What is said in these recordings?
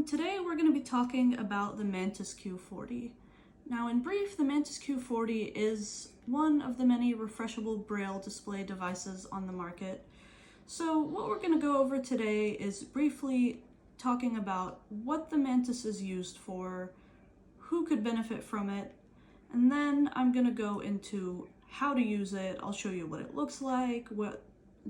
Today we're going to be talking about the Mantis Q40. Now in brief, the Mantis Q40 is one of the many refreshable Braille display devices on the market. So what we're going to go over today is briefly talking about what the Mantis is used for, who could benefit from it, and then I'm going to go into how to use it. I'll show you what it looks like, what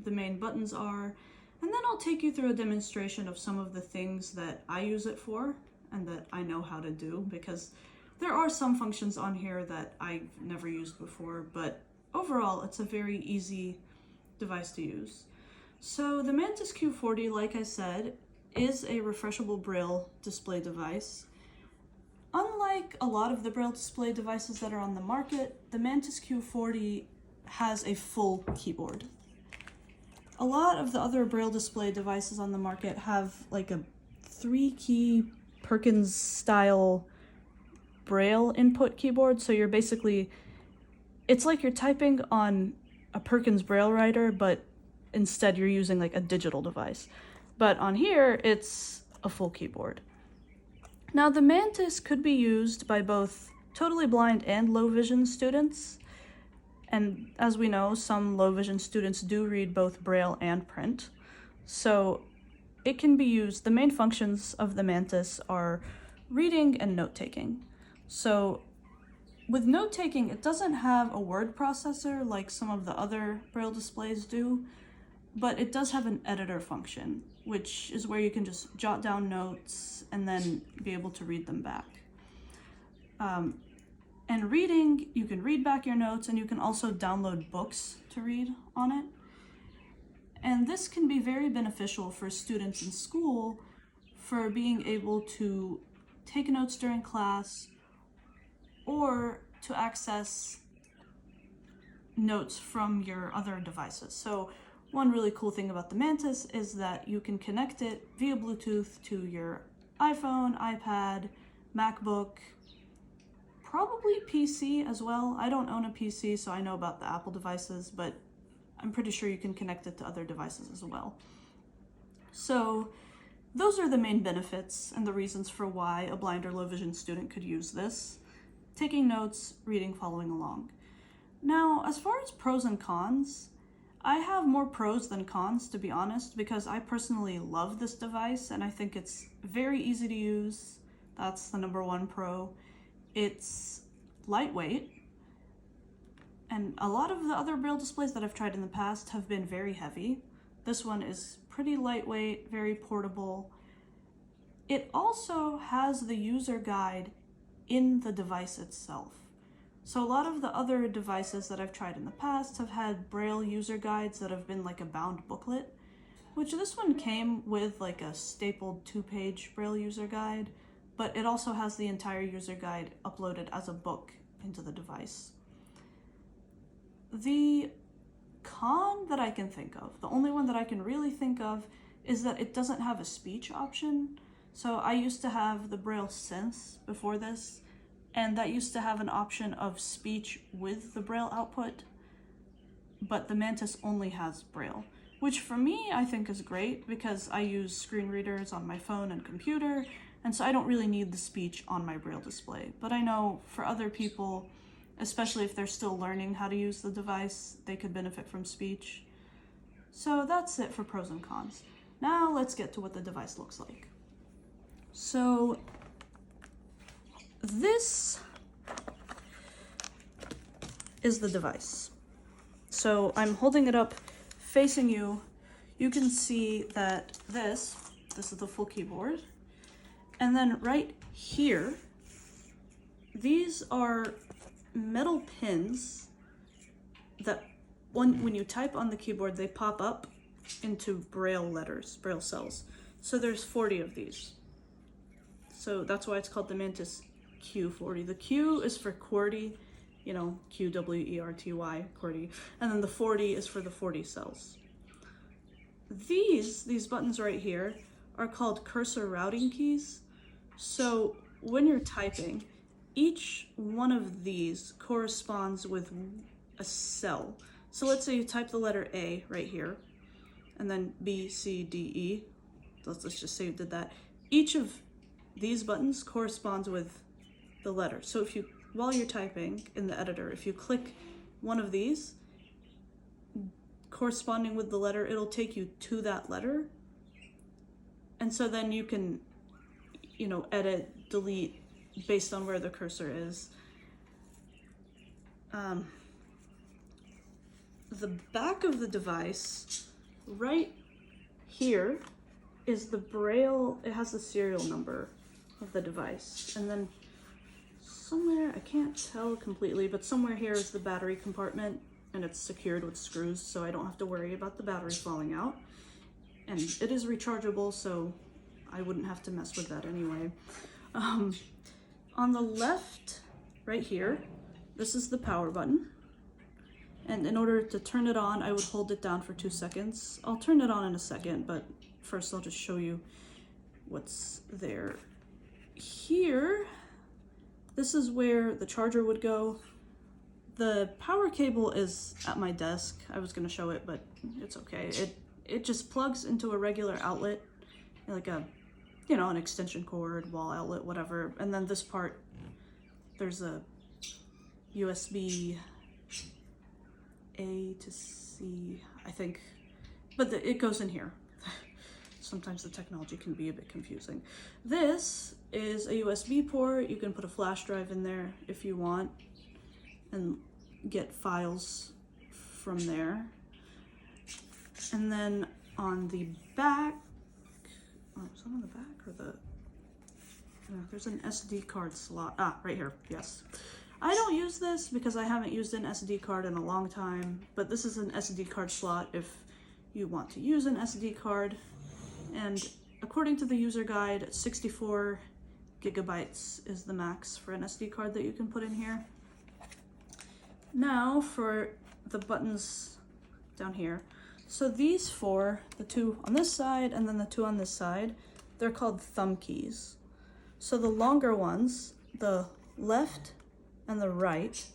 the main buttons are, and then I'll take you through a demonstration of some of the things that I use it for and that I know how to do, because there are some functions on here that I've never used before, but overall it's a very easy device to use. So the Mantis Q40, like I said, is a refreshable Braille display device. Unlike a lot of the Braille display devices that are on the market, the Mantis Q40 has a full keyboard. A lot of the other Braille display devices on the market have like a 3-key Perkins style Braille input keyboard, so you're basically, it's like you're typing on a Perkins Braille writer, but instead you're using like a digital device. But on here, it's a full keyboard. Now the Mantis could be used by both totally blind and low vision students. And as we know, some low vision students do read both Braille and print. So it can be used, the main functions of the Mantis are reading and note-taking. So with note-taking, it doesn't have a word processor like some of the other Braille displays do, but it does have an editor function, which is where you can just jot down notes and then be able to read them back. And reading, you can read back your notes, and you can also download books to read on it. And this can be very beneficial for students in school for being able to take notes during class or to access notes from your other devices. So one really cool thing about the Mantis is that you can connect it via Bluetooth to your iPhone, iPad, MacBook, probably PC as well. I don't own a PC, so I know about the Apple devices, but I'm pretty sure you can connect it to other devices as well. So those are the main benefits and the reasons for why a blind or low vision student could use this. Taking notes, reading, following along. Now, as far as pros and cons, I have more pros than cons, to be honest, because I personally love this device and I think it's very easy to use. That's the number one pro. It's lightweight, and a lot of the other Braille displays that I've tried in the past have been very heavy. This one is pretty lightweight, very portable. It also has the user guide in the device itself. So a lot of the other devices that I've tried in the past have had Braille user guides that have been like a bound booklet, which this one came with like a stapled 2-page Braille user guide, but it also has the entire user guide uploaded as a book into the device. The con that I can think of, the only one that I can really think of, is that it doesn't have a speech option. So I used to have the Braille Sense before this, and that used to have an option of speech with the Braille output, but the Mantis only has Braille, which for me I think is great because I use screen readers on my phone and computer, and so I don't really need the speech on my Braille display. But I know for other people, especially if they're still learning how to use the device, they could benefit from speech. So that's it for pros and cons. Now let's get to what the device looks like. So this is the device. So I'm holding it up facing you. You can see that this is the full keyboard. And then right here, these are metal pins that when you type on the keyboard, they pop up into Braille letters, Braille cells. So there's 40 of these. So that's why it's called the Mantis Q40. The Q is for QWERTY, you know, QWERTY, QWERTY, and then the 40 is for the 40 cells. These buttons right here are called cursor routing keys. So when you're typing, each one of these corresponds with a cell. So let's say you type the letter A right here, and then B, C, D, E. Let's just say you did that. Each of these buttons corresponds with the letter. So if you, while you're typing in the editor, if you click one of these, corresponding with the letter, it'll take you to that letter. And so then you can, you know, edit, delete based on where the cursor is. The back of the device, right here, is the Braille. It has the serial number of the device. And then somewhere, I can't tell completely, but somewhere here is the battery compartment, and it's secured with screws, so I don't have to worry about the battery falling out. And it is rechargeable, so I wouldn't have to mess with that anyway. On the left, right here, this is the power button. And in order to turn it on, I would hold it down for 2 seconds. I'll turn it on in a second, but first I'll just show you what's there. Here, this is where the charger would go. The power cable is at my desk. I was gonna show it, but it's okay. It just plugs into a regular outlet, like a, you know, an extension cord, wall outlet, whatever. And then this part, there's a USB A to C, I think, but it goes in here. Sometimes the technology can be a bit confusing. This is a USB port. You can put a flash drive in there if you want and get files from there. And then on the back, oh, is that on the back or the, no, there's an SD card slot. Ah, right here, yes. I don't use this because I haven't used an SD card in a long time, but this is an SD card slot if you want to use an SD card. And according to the user guide, 64 gigabytes is the max for an SD card that you can put in here. Now for the buttons down here. So these four, the two on this side and then the two on this side, they're called thumb keys. So the longer ones, the left and the right,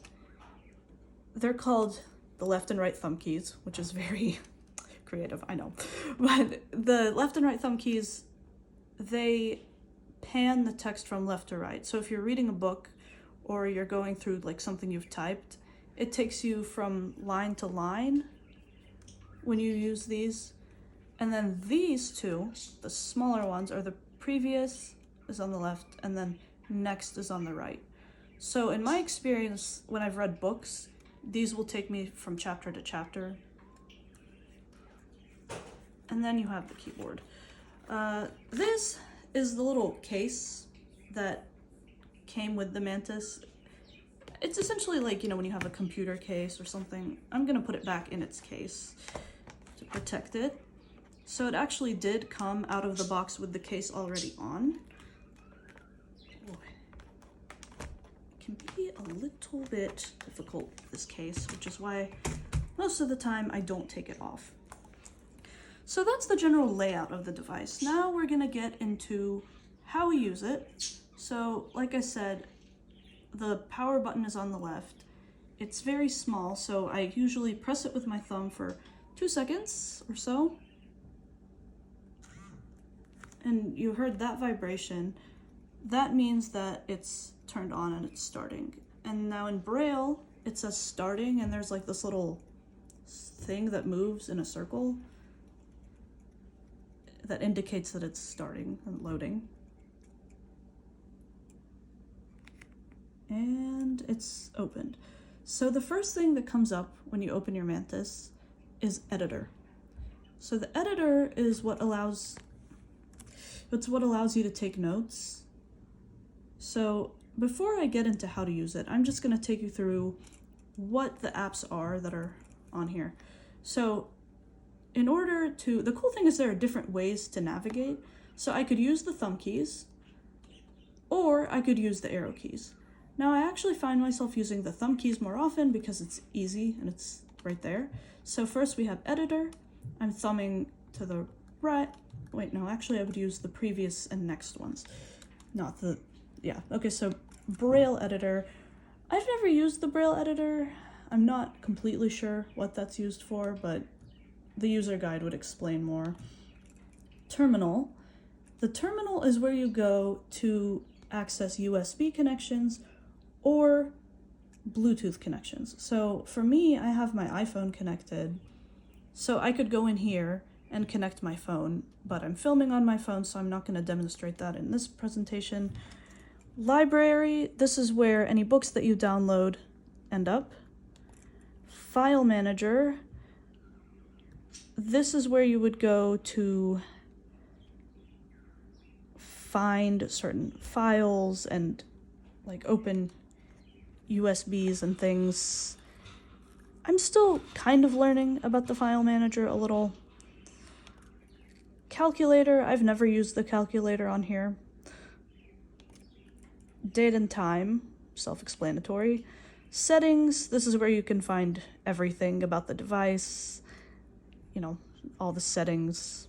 they're called the left and right thumb keys, which is very creative, I know. But the left and right thumb keys, they pan the text from left to right. So if you're reading a book or you're going through like something you've typed, it takes you from line to line when you use these. And then these two, the smaller ones, are the previous is on the left and then next is on the right. So in my experience, when I've read books, these will take me from chapter to chapter. And then you have the keyboard. This is the little case that came with the Mantis. It's essentially like, you know, when you have a computer case or something. I'm gonna put it back in its case to protect it. So it actually did come out of the box with the case already on. Can be a little bit difficult, this case, which is why most of the time I don't take it off. So that's the general layout of the device. Now we're gonna get into how we use it. So like I said, the power button is on the left. It's very small, so I usually press it with my thumb for 2 seconds or so. And you heard that vibration. That means that it's turned on and it's starting. And now in Braille, it says starting and there's like this little thing that moves in a circle that indicates that it's starting and loading. And it's opened. So the first thing that comes up when you open your Mantis is editor. So the editor is what allows you to take notes. So before I get into how to use it, I'm just going to take you through what the apps are that are on here. So in order to, the cool thing is there are different ways to navigate. So I could use the thumb keys or I could use the arrow keys. Now I actually find myself using the thumb keys more often because it's easy and it's right there. So first we have editor. I'm thumbing to the right. Wait, no, actually I would use the previous and next ones. Not the, yeah. Okay, so Braille editor. I've never used the Braille editor. I'm not completely sure what that's used for, but the user guide would explain more. Terminal. The terminal is where you go to access USB connections or Bluetooth connections. So for me, I have my iPhone connected, so I could go in here and connect my phone, but I'm filming on my phone, so I'm not going to demonstrate that in this presentation. Library, this is where any books that you download end up. File manager, this is where you would go to find certain files and like open USBs and things. I'm still kind of learning about the file manager a little. Calculator, I've never used the calculator on here. Date and time, self-explanatory. Settings, this is where you can find everything about the device, you know, all the settings.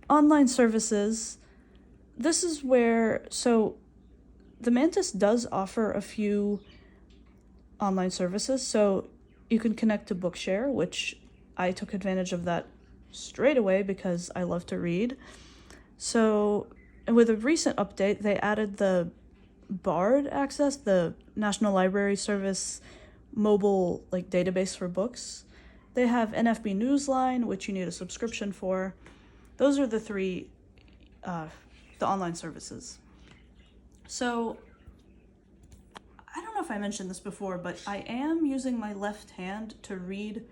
Online services, this is where, so the Mantis does offer a few online services, so you can connect to Bookshare, which I took advantage of that straight away because I love to read. So with a recent update, they added the BARD access, the National Library Service mobile like database for books. They have NFB Newsline, which you need a subscription for. Those are the three, the online services. So I don't know if I mentioned this before, but I am using my left hand to read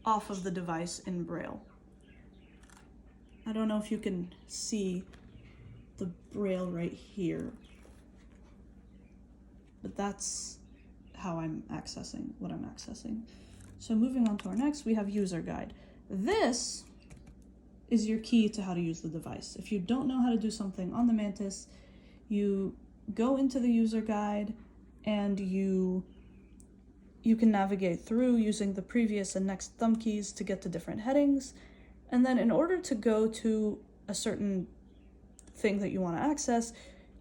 off of the device in Braille. I don't know if you can see the Braille right here, but that's how I'm accessing what I'm accessing. So moving on to our next, we have user guide. This is your key to how to use the device. If you don't know how to do something on the Mantis, you go into the user guide and you can navigate through using the previous and next thumb keys to get to different headings. And then in order to go to a certain thing that you want to access,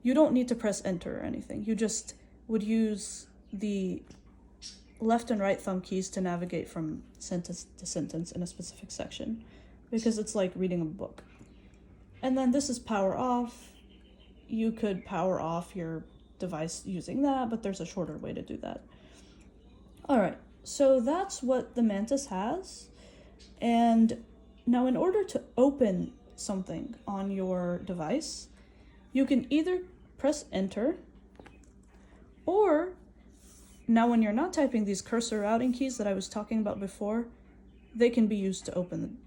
you don't need to press enter or anything. You just would use the left and right thumb keys to navigate from sentence to sentence in a specific section, because it's like reading a book. And then this is power off. You could power off your device using that, but there's a shorter way to do that. All right, so that's what the Mantis has. And now in order to open something on your device, you can either press enter, or now when you're not typing these cursor routing keys that I was talking about before, they can be used to open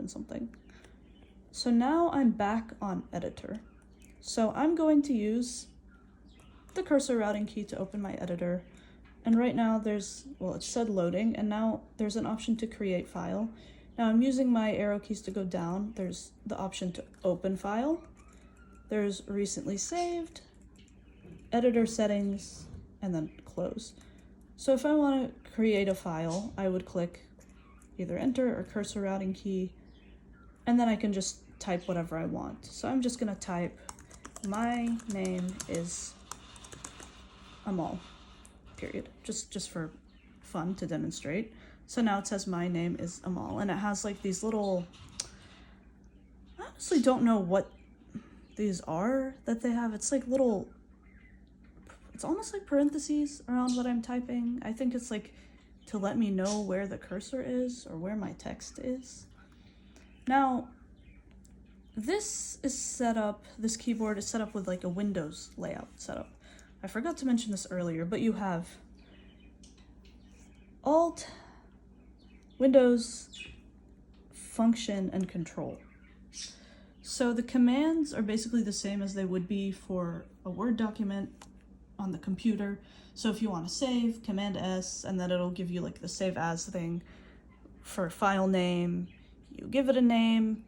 something. So now I'm back on editor. So I'm going to use the cursor routing key to open my editor. And right now there's, well, it said loading, and now there's an option to create file. Now I'm using my arrow keys to go down. There's the option to open file. There's recently saved, editor settings, and then close. So if I want to create a file, I would click either enter or cursor routing key, and then I can just type whatever I want. So I'm just gonna type, my name is Amal, period, just for fun to demonstrate. So now it says my name is Amal, and it has like these little, I honestly don't know what these are that they have. It's like little, it's almost like parentheses around what I'm typing. I think it's like to let me know where the cursor is or where my text is. Now, this is set up, this keyboard is set up with like a Windows layout setup. I forgot to mention this earlier, but you have Alt, Windows, Function, and Control. So the commands are basically the same as they would be for a Word document on the computer. So if you want to save, Command S, and then it'll give you like the save as thing. For file name, you give it a name,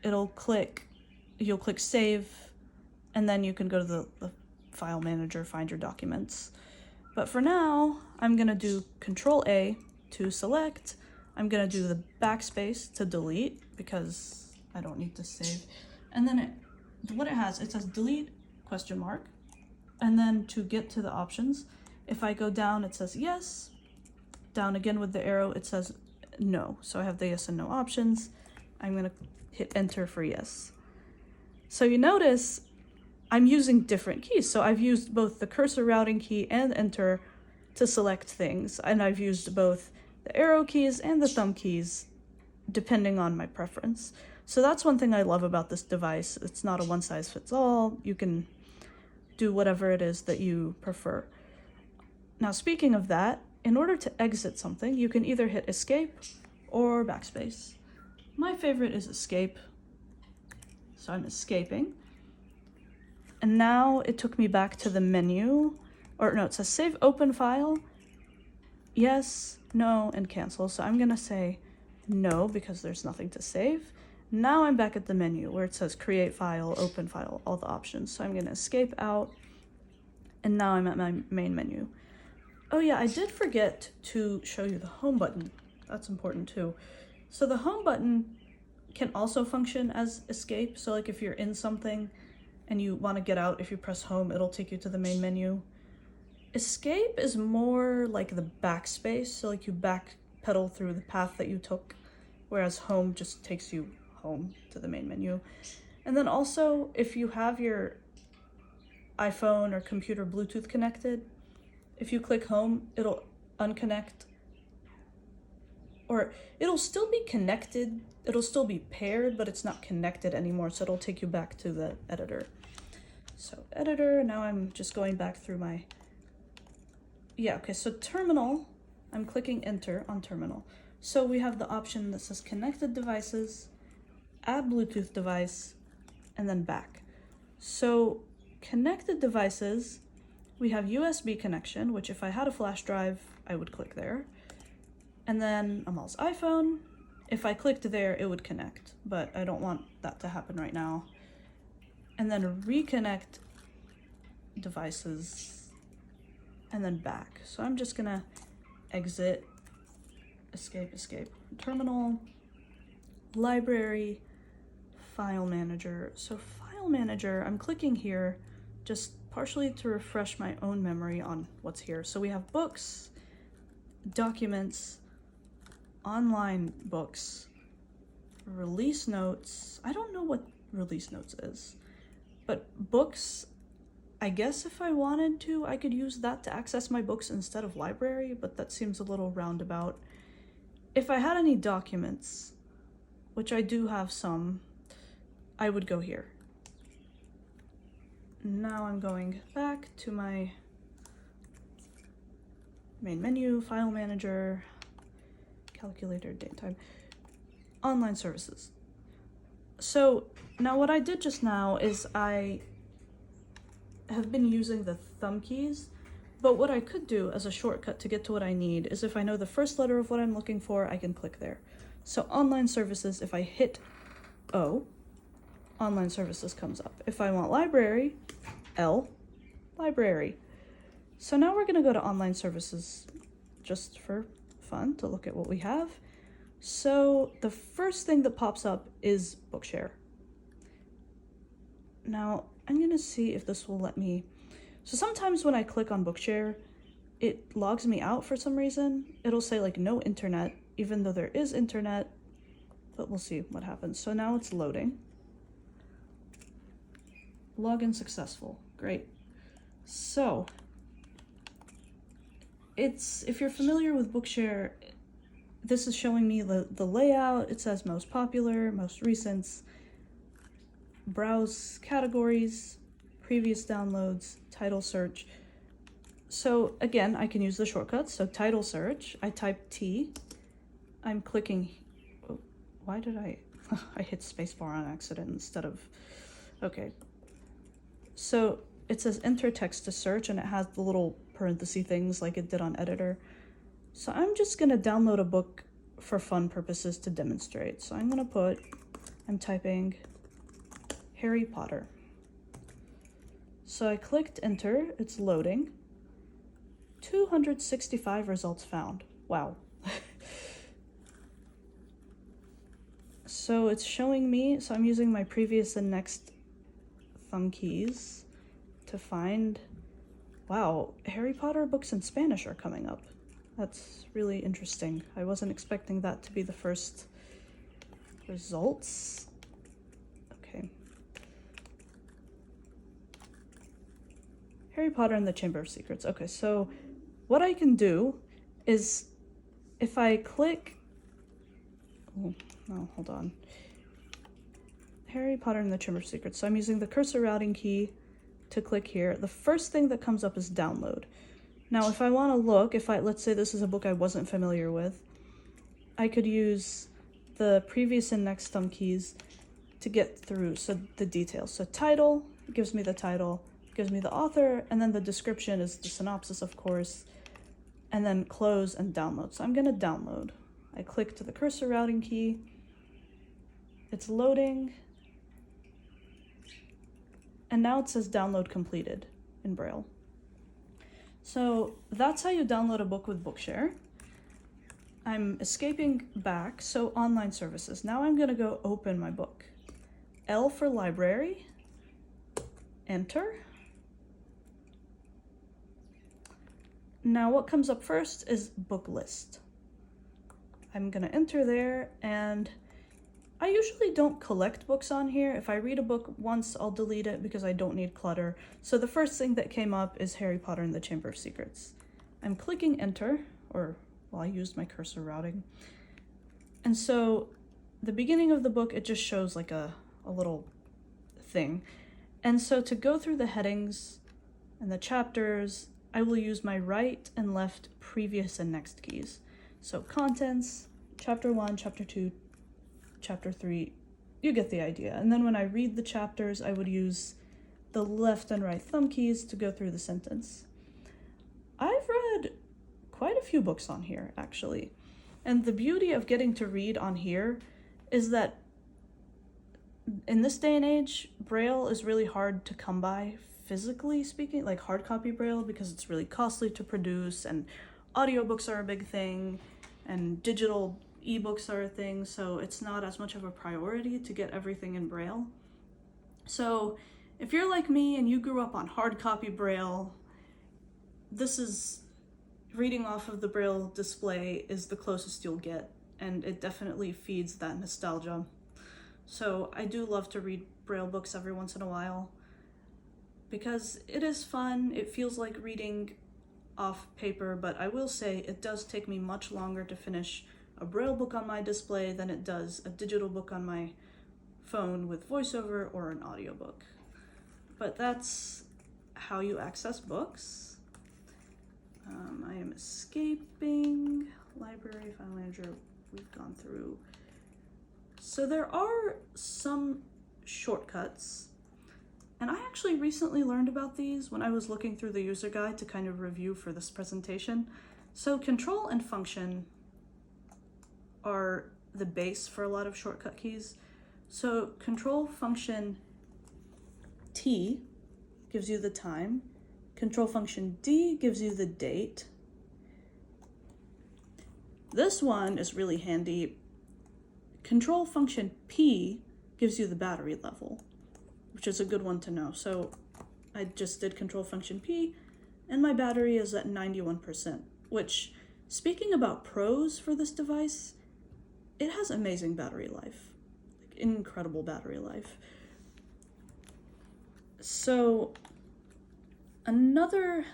you'll click save, and then you can go to the file manager, find your documents. But for now, I'm gonna do Control A to select. I'm gonna do the backspace to delete because I don't need to save. And then it says delete ? And then to get to the options, if I go down, it says yes. Down again with the arrow, it says no. So I have the yes and no options. I'm gonna hit enter for yes. So you notice I'm using different keys. So I've used both the cursor routing key and enter to select things, and I've used both the arrow keys and the thumb keys depending on my preference. So that's one thing I love about this device. It's not a one-size-fits-all. You can do whatever it is that you prefer. Now, speaking of that, in order to exit something, you can either hit escape or backspace. My favorite is escape, so I'm escaping. And now it took me back to the menu, or no, it says save open file, yes, no, and cancel. So I'm gonna say no because there's nothing to save. Now I'm back at the menu where it says create file, open file, all the options. So I'm gonna escape out, and now I'm at my main menu. Oh yeah, I did forget to show you the home button. That's important too. So the home button can also function as escape. So like if you're in something and you want to get out, if you press home, it'll take you to the main menu. Escape is more like the backspace. So like you backpedal through the path that you took, whereas home just takes you home to the main menu. And then also if you have your iPhone or computer Bluetooth connected, if you click home, it'll unconnect, or it'll still be connected, it'll still be paired, but it's not connected anymore, so it'll take you back to the editor. So editor, now I'm just going back through my, yeah, okay, so terminal, I'm clicking enter on terminal. So we have the option that says connected devices, add Bluetooth device, and then back. So connected devices, we have USB connection, which if I had a flash drive, I would click there. And then Amal's iPhone, if I clicked there, it would connect, but I don't want that to happen right now. And then reconnect devices, and then back. So I'm just gonna exit, escape, escape, terminal, library, file manager. So file manager, I'm clicking here just partially to refresh my own memory on what's here. So we have books, documents, online books, release notes. I don't know what release notes is, but books, I guess if I wanted to, I could use that to access my books instead of library, but that seems a little roundabout. If I had any documents, which I do have some, I would go here. Now I'm going back to my main menu, file manager, calculator, date time, online services. So now what I did just now is I have been using the thumb keys, but what I could do as a shortcut to get to what I need is if I know the first letter of what I'm looking for, I can click there. So online services, if I hit O, online services comes up. If I want library, L, library. So now we're gonna go to online services just for fun to look at what we have. So the first thing that pops up is Bookshare. Now I'm gonna see if this will let me. So sometimes when I click on Bookshare, it logs me out for some reason. It'll say like no internet, even though there is internet, but we'll see what happens. So now it's loading. Login successful, great. So if you're familiar with Bookshare, this is showing me the layout. It says most popular, most recent, browse categories, previous downloads, title search. So again, I can use the shortcuts. So title search, I type T, I'm clicking, oh, why did I hit spacebar on accident instead of, okay. So it says enter text to search, and it has the little parenthesis things like it did on editor. So I'm just gonna download a book for fun purposes to demonstrate. So I'm gonna I'm typing Harry Potter. So I clicked enter, it's loading. 265 results found. Wow. So it's showing me, so I'm using my previous and next thumb keys to find, wow, Harry Potter books in Spanish are coming up. That's really interesting. I wasn't expecting that to be the first results. Okay. Harry Potter and the Chamber of Secrets. Okay, so what I can do is if I click... Oh, no, hold on. Harry Potter and the Chamber of Secrets. So I'm using the cursor routing key to click here. The first thing that comes up is download. Now, if I want to look, let's say this is a book I wasn't familiar with, I could use the previous and next thumb keys to get through the details. So title gives me the title, gives me the author, and then the description is the synopsis, of course, and then close and download. So I'm going to download. I click to the cursor routing key. It's loading. And now it says download completed in Braille. So that's how you download a book with Bookshare. I'm escaping back, so online services. Now I'm gonna go open my book. L for library, enter. Now what comes up first is book list. I'm gonna enter there, and I usually don't collect books on here. If I read a book once, I'll delete it because I don't need clutter. So the first thing that came up is Harry Potter and the Chamber of Secrets. I'm clicking enter, I used my cursor routing. And so the beginning of the book, it just shows like a little thing. And so to go through the headings and the chapters, I will use my right and left previous and next keys. So contents, chapter 1, chapter 2, chapter 3, you get the idea. And then when I read the chapters, I would use the left and right thumb keys to go through the sentence. I've read quite a few books on here, actually. And the beauty of getting to read on here is that in this day and age, Braille is really hard to come by, physically speaking, like hard copy Braille, because it's really costly to produce, and audiobooks are a big thing, and digital ebooks are a thing, so it's not as much of a priority to get everything in Braille. So if you're like me and you grew up on hard copy Braille, this is reading off of the Braille display is the closest you'll get, and it definitely feeds that nostalgia. So I do love to read Braille books every once in a while because it is fun. It feels like reading off paper, but I will say it does take me much longer to finish a Braille book on my display than it does a digital book on my phone with voiceover or an audiobook. But that's how you access books. I am escaping library, file manager, we've gone through. So there are some shortcuts, and I actually recently learned about these when I was looking through the user guide to kind of review for this presentation. So control and function are the base for a lot of shortcut keys. So control function T gives you the time. Control function D gives you the date. This one is really handy. Control function P gives you the battery level, which is a good one to know. So I just did control function P, and my battery is at 91%, which, speaking about pros for this device, it has amazing battery life, like incredible battery life. So another,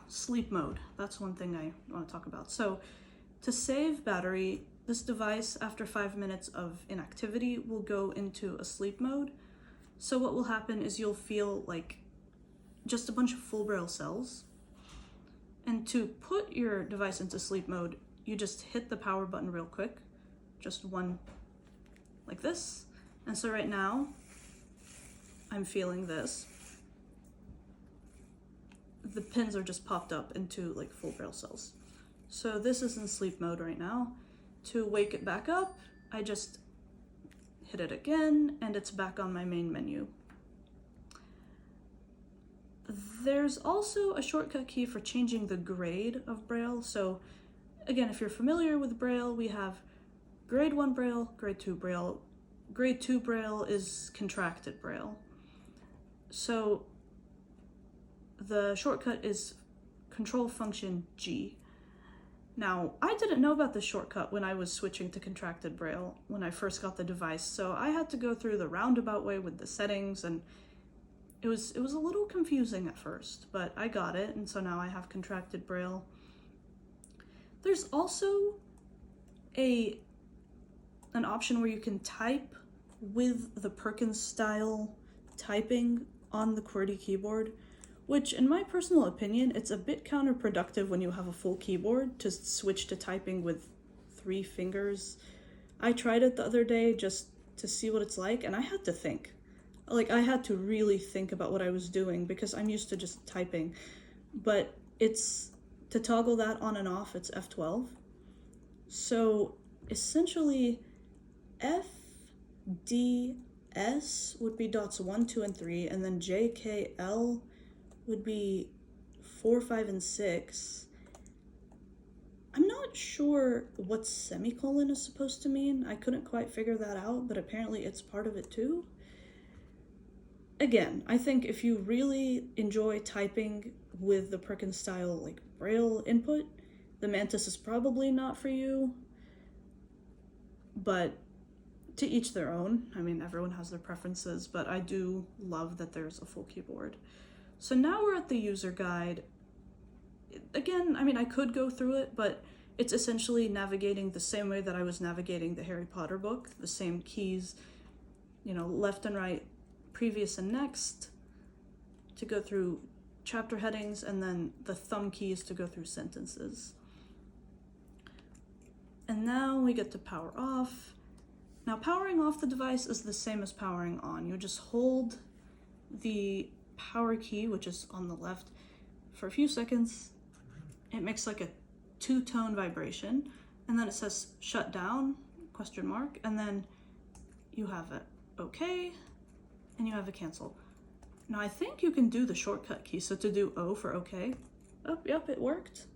sleep mode. That's one thing I want to talk about. So to save battery, this device, after 5 minutes of inactivity, will go into a sleep mode. So what will happen is you'll feel like just a bunch of full Braille cells. And to put your device into sleep mode, you just hit the power button real quick, just one like this. And so right now, I'm feeling this. The pins are just popped up into like full Braille cells. So this is in sleep mode right now. To wake it back up, I just hit it again, and it's back on my main menu. There's also a shortcut key for changing the grade of Braille. So again, if you're familiar with Braille, we have grade 1 Braille, grade 2 Braille. Grade 2 Braille is contracted Braille. So the shortcut is control function G. Now, I didn't know about the shortcut when I was switching to contracted Braille when I first got the device, so I had to go through the roundabout way with the settings, and it was a little confusing at first, but I got it, and so now I have contracted Braille. There's also an option where you can type with the Perkins style typing on the QWERTY keyboard, which in my personal opinion, it's a bit counterproductive when you have a full keyboard to switch to typing with 3 fingers. I tried it the other day just to see what it's like, and I had to think. Like, I had to really think about what I was doing because I'm used to just typing. But to toggle that on and off, it's F12. So essentially, FDS would be dots 1, 2, and 3, and then JKL would be 4, 5, and 6. I'm not sure what semicolon is supposed to mean. I couldn't quite figure that out, but apparently it's part of it too. Again, I think if you really enjoy typing with the Perkins style like Braille input, the Mantis is probably not for you, but to each their own. I mean, everyone has their preferences, but I do love that there's a full keyboard. So now we're at the user guide. Again, I mean, I could go through it, but it's essentially navigating the same way that I was navigating the Harry Potter book, the same keys, left and right, previous and next to go through chapter headings, and then the thumb keys to go through sentences. And now we get to power off. Now, powering off the device is the same as powering on. You just hold the power key, which is on the left, for a few seconds. It makes like a 2-tone vibration, and then it says shut down, ? And then you have it okay, and you have a cancel. Now I think you can do the shortcut key, so to do O for okay. Oh, yep, it worked.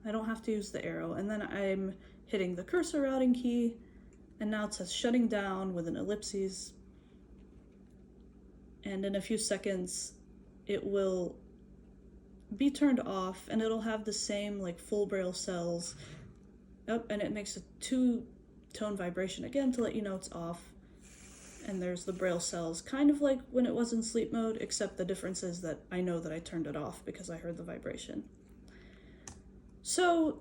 I don't have to use the arrow, and then I'm hitting the cursor routing key, and now it says shutting down with an ellipses, and in a few seconds it will be turned off, and it'll have the same like full Braille cells. Oh, and it makes a 2-tone vibration again to let you know it's off. And there's the Braille cells, kind of like when it was in sleep mode, except the difference is that I know that I turned it off because I heard the vibration. So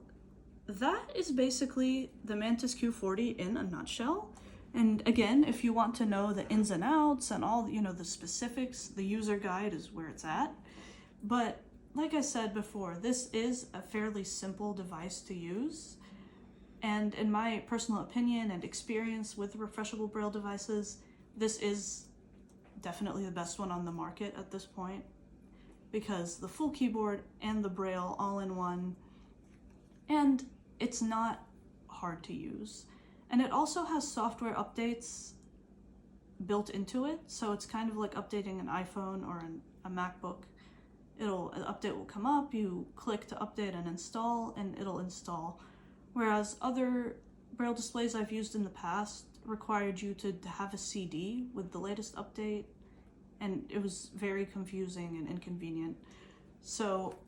that is basically the Mantis Q40 in a nutshell. And again, if you want to know the ins and outs and all, the specifics, the user guide is where it's at. But like I said before, this is a fairly simple device to use. And in my personal opinion and experience with refreshable Braille devices, this is definitely the best one on the market at this point, because the full keyboard and the Braille all in one, and it's not hard to use. And it also has software updates built into it, so it's kind of like updating an iPhone or a MacBook. An update will come up, you click to update and install, and it'll install. Whereas other Braille displays I've used in the past required you to have a CD with the latest update, and it was very confusing and inconvenient. So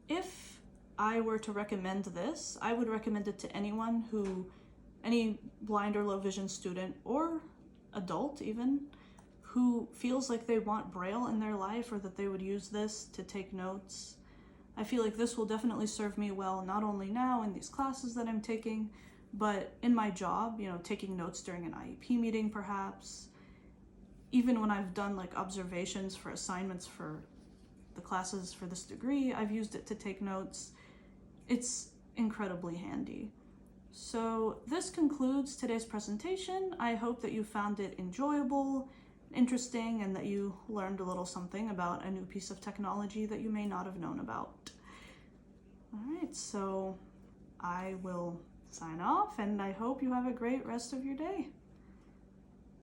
if I were to recommend this, I would recommend it to anyone any blind or low vision student or adult even, who feels like they want Braille in their life or that they would use this to take notes. I feel like this will definitely serve me well, not only now in these classes that I'm taking, but in my job, taking notes during an IEP meeting perhaps. Even when I've done like observations for assignments for the classes for this degree, I've used it to take notes. It's incredibly handy. So this concludes today's presentation. I hope that you found it enjoyable, interesting, and that you learned a little something about a new piece of technology that you may not have known about. All right, so I will sign off, and I hope you have a great rest of your day.